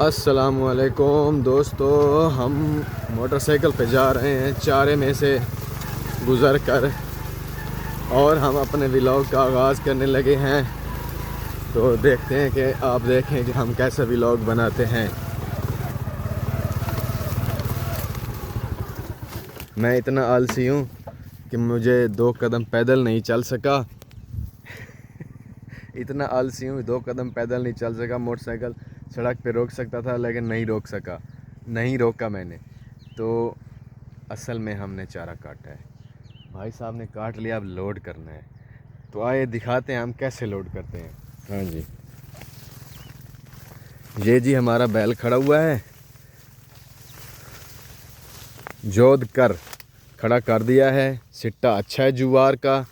अस्सलामुअलैकुम दोस्तों, हम मोटरसाइकिल पे जा रहे हैं चारे में से गुज़र कर और हम अपने व्लॉग का आगाज़ करने लगे हैं। तो देखते हैं कि आप देखें कि हम कैसा व्लॉग बनाते हैं। मैं इतना आलसी हूँ कि मुझे 2 कदम पैदल नहीं चल सका। इतना आलसी हूँ, 2 कदम पैदल नहीं चल सका। मोटरसाइकिल सड़क पे रोक सकता था लेकिन नहीं रोक सका, नहीं रोका मैंने। तो असल में हमने चारा काटा है, भाई साहब ने काट लिया, अब लोड करना है। तो आइए दिखाते हैं हम कैसे लोड करते हैं। हाँ जी, ये जी हमारा बैल खड़ा हुआ है, जोध कर खड़ा कर दिया है। सिट्टा अच्छा है जुआर का।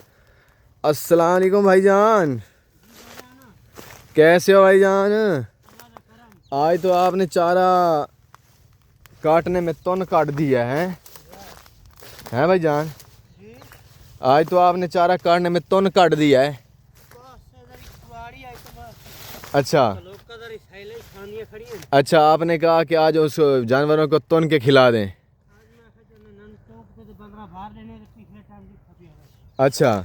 अस्सलाम वालेकुम भाईजान, कैसे हो भाईजान? आज तो आपने चारा काटने में तन काट दिया है, हैं भाईजान? आज तो आपने चारा काटने में तन काट दिया है। अच्छा अच्छा, आपने कहा कि आज उस जानवरों को तन के खिला दें। अच्छा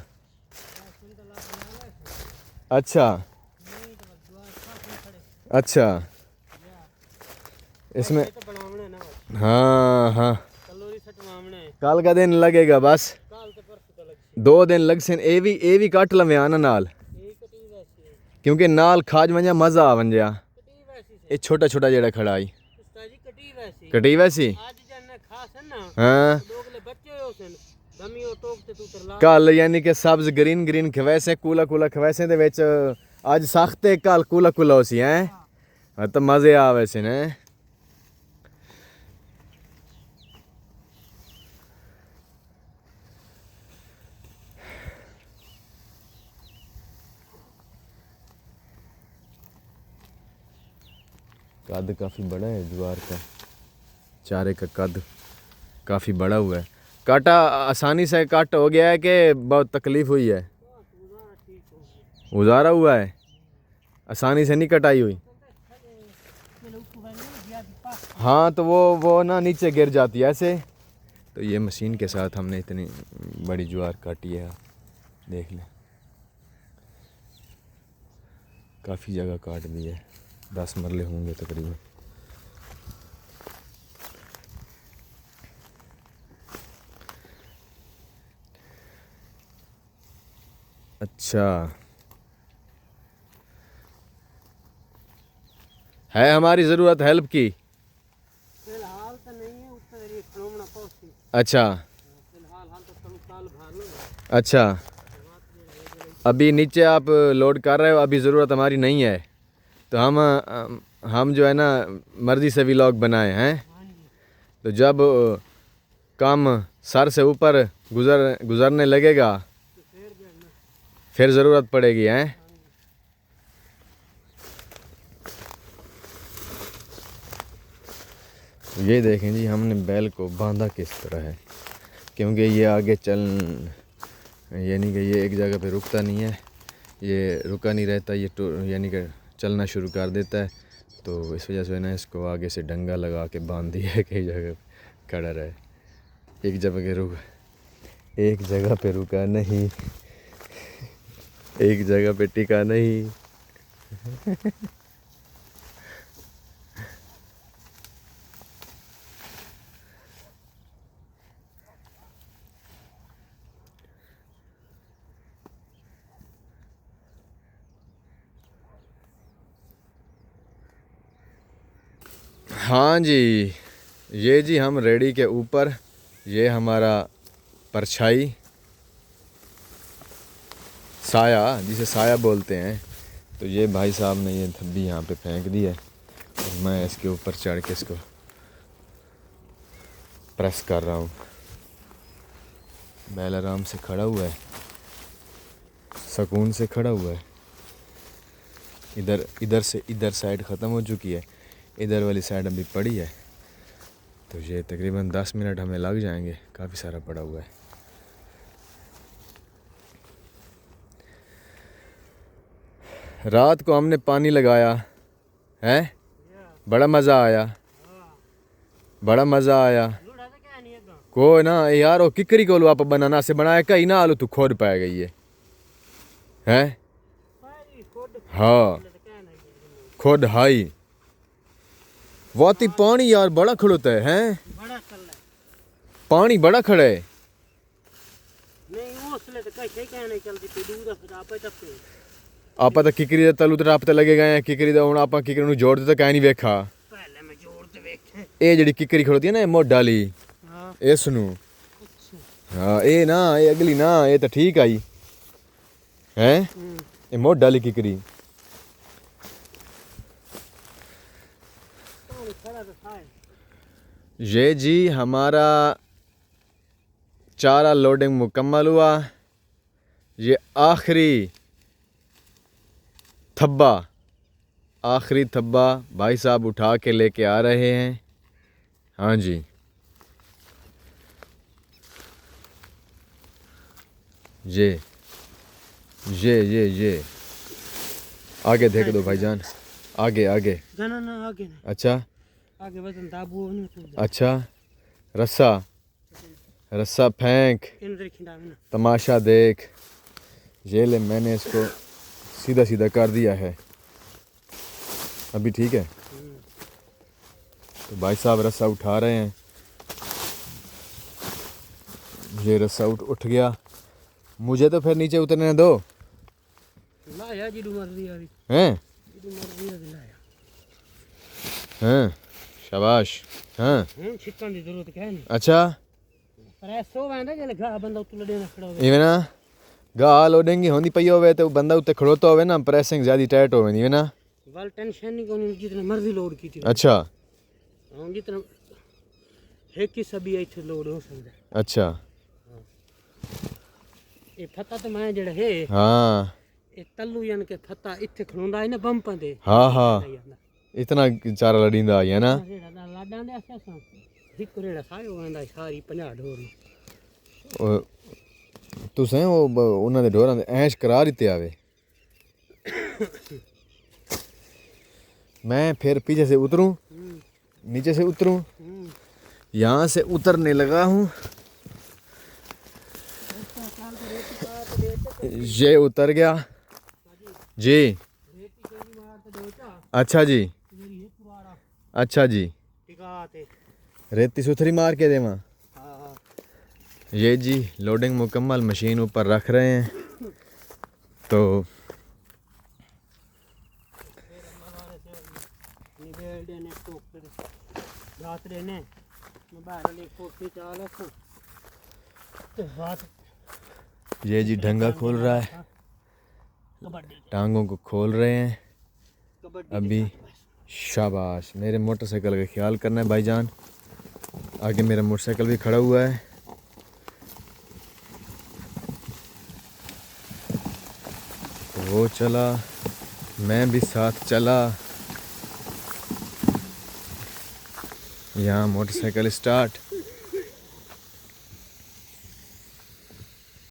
अच्छा अच्छा, इसमें हाँ हाँ, कल का दिन लगेगा बस, 2 दिन लग से। ए भी काट लवे आना नाल, क्योंकि नाल खाज वंजा मजा आ वंजा। ये छोटा छोटा जेड़ा खड़ा आई कटी वैसी। हाँ, कल यानी कि सब्ज ग्रीन ग्रीन खवैसे कूला कूला खवैसे दे विच आज सख्त है, कल कूला कूला होसी हैं। तो मजे आ वैसे ने। कद काफ़ी बड़ा है ज्वार का, चारे का कद काफ़ी बड़ा हुआ है। काटा आसानी से काट हो गया है कि बहुत तकलीफ़ हुई है? उजारा हुआ है, आसानी से नहीं कटाई हुई। हाँ, तो वो ना नीचे गिर जाती है ऐसे। तो ये मशीन के साथ हमने इतनी बड़ी ज्वार काटी है, देख लें। काफ़ी जगह काट दी है, 10 मरले होंगे तकरीबन। अच्छा, है हमारी ज़रूरत हेल्प की? फिलहाल तो नहीं है, अच्छा अच्छा, अभी नीचे आप लोड कर रहे हो, अभी ज़रूरत हमारी नहीं है। तो हम जो है ना मर्ज़ी से व्लॉग बनाए हैं। तो जब काम सर से ऊपर गुज़रने लगेगा फिर ज़रूरत पड़ेगी हैं। ये देखें जी, हमने बैल को बांधा किस तरह है, क्योंकि ये आगे यानी कि ये एक जगह पे रुकता नहीं है, ये रुका नहीं रहता, ये यानी कि चलना शुरू कर देता है। तो इस वजह से ना इसको आगे से डंगा लगा के बांध दिया है, कई जगह खड़ा रहे। एक जगह पे रुका नहीं, एक जगह पे टिका नहीं। हाँ जी, ये जी हम रेडी के ऊपर, ये हमारा परछाई, साया, जिसे साया बोलते हैं। तो ये भाई साहब ने ये धब्बी यहाँ पे फेंक दी है और मैं इसके ऊपर चढ़ के इसको प्रेस कर रहा हूँ। बैल आराम से खड़ा हुआ है, सुकून से खड़ा हुआ है। इधर साइड ख़त्म हो चुकी है, इधर वाली साइड अभी पड़ी है। तो ये तकरीबन 10 मिनट हमें लग जाएंगे, काफ़ी सारा पड़ा हुआ है। रात को हमने पानी लगाया है, बड़ा मज़ा आया, बड़ा मज़ा आया। लोड़ा तो क्या नहीं है गा कोई ना यार, वो किकरी को आप बनाना से बनाया कहीं ना आलू तू खुद पै गई है हैं। भाई खुद हाँ तो क्या नहीं खुद हाई वाती पानी यार बड़ा खड़ोता है हैं। बड़ा चल रहा है पानी बड़ा खड़ा है। नहीं उसले तो कैसे क्या नहीं चलती तू दूध फिर आपे टपके आप तो किकरी ਦਾ ਤਲੂ ਤੇ ਰੱਬ ਤੇ ਲੱਗੇ ਗਏ ਆ ਕਿਕਰੀ ਦਾ। ਹੁਣ ਆਪਾਂ ਕਿਕਰੀ ਨੂੰ ਜੋੜ ਦਿੱਤਾ, ਕਹਿ ਨਹੀਂ ਵੇਖਾ। पहले मैं जोड़ के देखे ਇਹ ਜਿਹੜੀ ਕਿਕਰੀ ਖੜੋਤੀ ਹੈ ਨਾ, ਇਹ ਮੋਢ ਵਾਲੀ, हां ਇਸ ਨੂੰ। अच्छा ਹਾਂ ਇਹ ਨਾ, ਇਹ ਅਗਲੀ ਨਾ, ਇਹ ਤਾਂ ਠੀਕ ਆਈ ਹੈ। ਇਹ ਮੋਢ ਵਾਲੀ ਕਿਕਰੀ। पानी खड़ा तो था ये जी हमारा चारा लोडिंग मुकम्मल हुआ। ये आखिरी थब्बा, आखिरी थब्बा भाई साहब उठा के लेके आ रहे हैं। हाँ जी ये आगे देख दो भाईजान, आगे आगे। ना ना आगे नहीं अच्छा आगे वजन दाबू नहीं तो अच्छा, रस्सा रस्सा फेंक, इंद्र खिंडा में ना तमाशा देख। ये ले मैंने इसको सीधा सीधा कर दिया है, अभी ठीक है। तो भाई साहब रस्सा उठा रहे हैं। ये रस्सा उठ गया। मुझे तो फिर नीचे उतरने दो लाया जी मर्जी आ हैं। जी मर्जी आ लाया हैं शाबाश। हाँ छिकन की जरूरत क्या नहीं अच्छा पर ऐसो वैंदा जे लगा बंदा उतल देना खड़ा हो इवें ना गाह लोडेंगी होंदी पई होवे तो बंदा उत्ते खड़ोता होवे ना, प्रेसिंग ज़्यादा टाइट होवे नहीं ना। वाल टेंशन नहीं कोनी जितना मर्जी लोड की थी अच्छा हां जितना एक ही सभी इथे लोड हो सकदा अच्छा ये फता तो मैं जेड़ा है हाँ ये तल्लू यान के फता इथे खड़ोंदा है ना बंपां दे हाँ हाँ इतना चारा लड़ींदा आई है ना। लाडां दे असा हिक रेड़ा सायो वंदा सारी 50 ढोर तुसें उन्हां दे ढोरां दे ऐश करा दित्ते आवे। मैं फिर पीछे से उतरूं, नीचे से उतरूं, यहाँ से उतरने लगा हूँ। ये उतर गया जी। अच्छा जी अच्छा जी रेती सुथरी मार के देवा। ये जी लोडिंग मुकम्मल, मशीन ऊपर रख रहे हैं। तो ये जी ढंगा खोल रहा है, टांगों को खोल रहे हैं अभी। शाबाश, मेरे मोटरसाइकिल का ख्याल करना है भाईजान। आगे मेरा मोटरसाइकिल भी खड़ा हुआ है। वो चला, मैं भी साथ चला। यहाँ मोटरसाइकिल स्टार्ट।